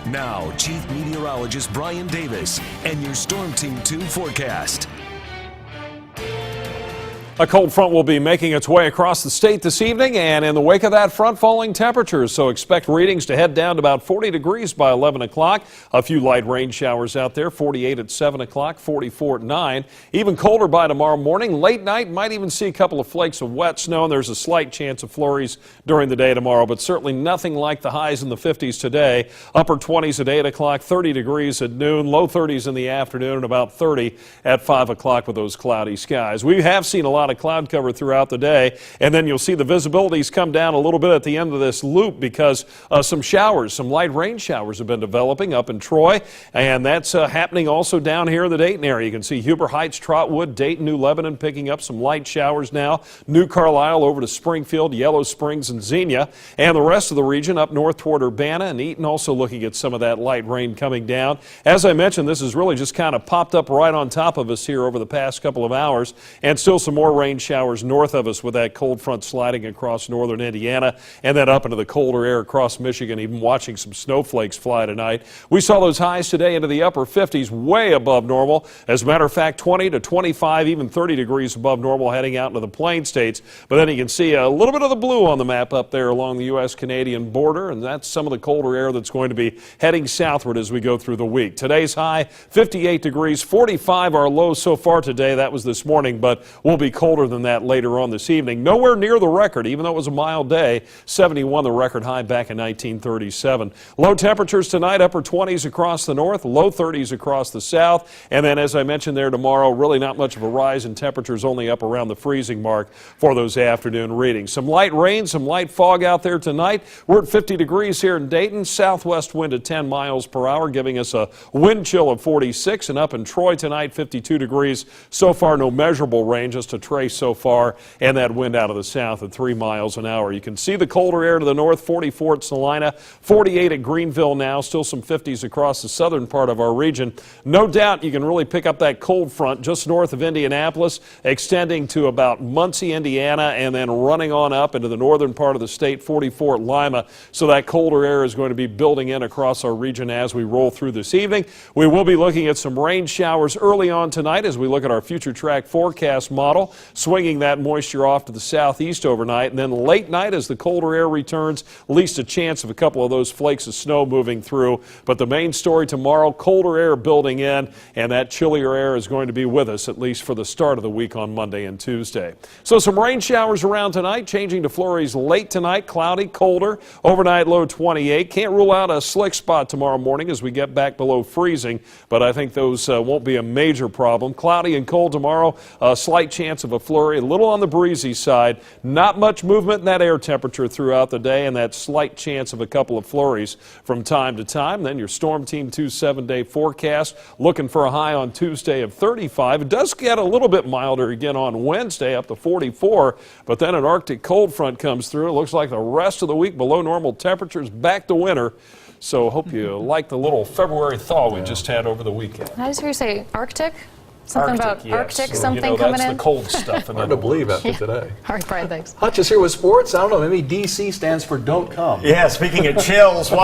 Now, Chief Meteorologist Brian Davis and your Storm Team 2 forecast. A cold front will be making its way across the state this evening, and in the wake of that front, falling temperatures. So expect readings to head down to about 40 degrees by 11 o'clock. A few light rain showers out there, 48 at 7 o'clock, 44 at 9. Even colder by tomorrow morning. Late night might even see a couple of flakes of wet snow, and there's a slight chance of flurries during the day tomorrow, but certainly nothing like the highs in the 50s today. Upper 20s at 8 o'clock, 30 degrees at noon, low 30s in the afternoon, and about 30 at 5 o'clock with those cloudy skies. We have seen a lot of cloud cover throughout the day, and then you'll see the visibilities come down a little bit at the end of this loop because some showers, some light rain showers have been developing up in Troy, and that's happening also down here in the Dayton area. You can see Huber Heights, Trotwood, Dayton, New Lebanon picking up some light showers now. New Carlisle over to Springfield, Yellow Springs, and Xenia, and the rest of the region up north toward Urbana and Eaton also looking at some of that light rain coming down. As I mentioned, this has really just kind of popped up right on top of us here over the past couple of hours, and still some more rain showers north of us with that cold front sliding across northern Indiana and then up into the colder air across Michigan, even watching some snowflakes fly tonight. We saw those highs today into the upper 50s, way above normal. As a matter of fact, 20 to 25, even 30 degrees above normal heading out into the Plain States. But then you can see a little bit of the blue on the map up there along the U.S.-Canadian border, and that's some of the colder air that's going to be heading southward as we go through the week. Today's high, 58 degrees, 45 our low so far today. That was this morning, but we'll be colder than that later on this evening. Nowhere near the record, even though it was a mild day. 71 the record high back in 1937. Low temperatures tonight, upper 20s across the north, low 30s across the south, and then as I mentioned there tomorrow, really not much of a rise in temperatures, only up around the freezing mark for those afternoon readings. Some light rain, some light fog out there tonight. We're at 50 degrees here in Dayton, southwest wind at 10 miles per hour, giving us a wind chill of 46, and up in Troy tonight, 52 degrees. So far, no measurable rain, just a trace so far, and that wind out of the south at 3 miles an hour. You can see the colder air to the north, 44 at Salina, 48 at Greenville now, still some 50s across the southern part of our region. No doubt you can really pick up that cold front just north of Indianapolis, extending to about Muncie, Indiana, and then running on up into the northern part of the state, 44 at Lima. So that colder air is going to be building in across our region as we roll through this evening. We will be looking at some rain showers early on tonight as we look at our future track forecast model, swinging that moisture off to the southeast overnight, and then late night as the colder air returns, at least a chance of a couple of those flakes of snow moving through. But the main story tomorrow, colder air building in, and that chillier air is going to be with us at least for the start of the week on Monday and Tuesday. So some rain showers around tonight, changing to flurries late tonight, cloudy, colder, overnight low 28. Can't rule out a slick spot tomorrow morning as we get back below freezing, but I think those won't be a major problem. Cloudy and cold tomorrow, a slight chance of a flurry, a little on the breezy side. Not much movement in that air temperature throughout the day, and that slight chance of a couple of flurries from time to time. Then your Storm Team 2 7-day forecast, looking for a high on Tuesday of 35. It does get a little bit milder again on Wednesday, up to 44, but then an Arctic cold front comes through. It looks like the rest of the week below normal temperatures, back to winter. So hope you like the little February thaw we just had over the weekend. I just hear you say Arctic? Something Arctic, about yes. Arctic, So, something that's coming in? the cold stuff. Hard to believe after today. All right, Brian, thanks. Hutch is here with sports. I don't know, maybe DC stands for don't come. Yeah, speaking of chills.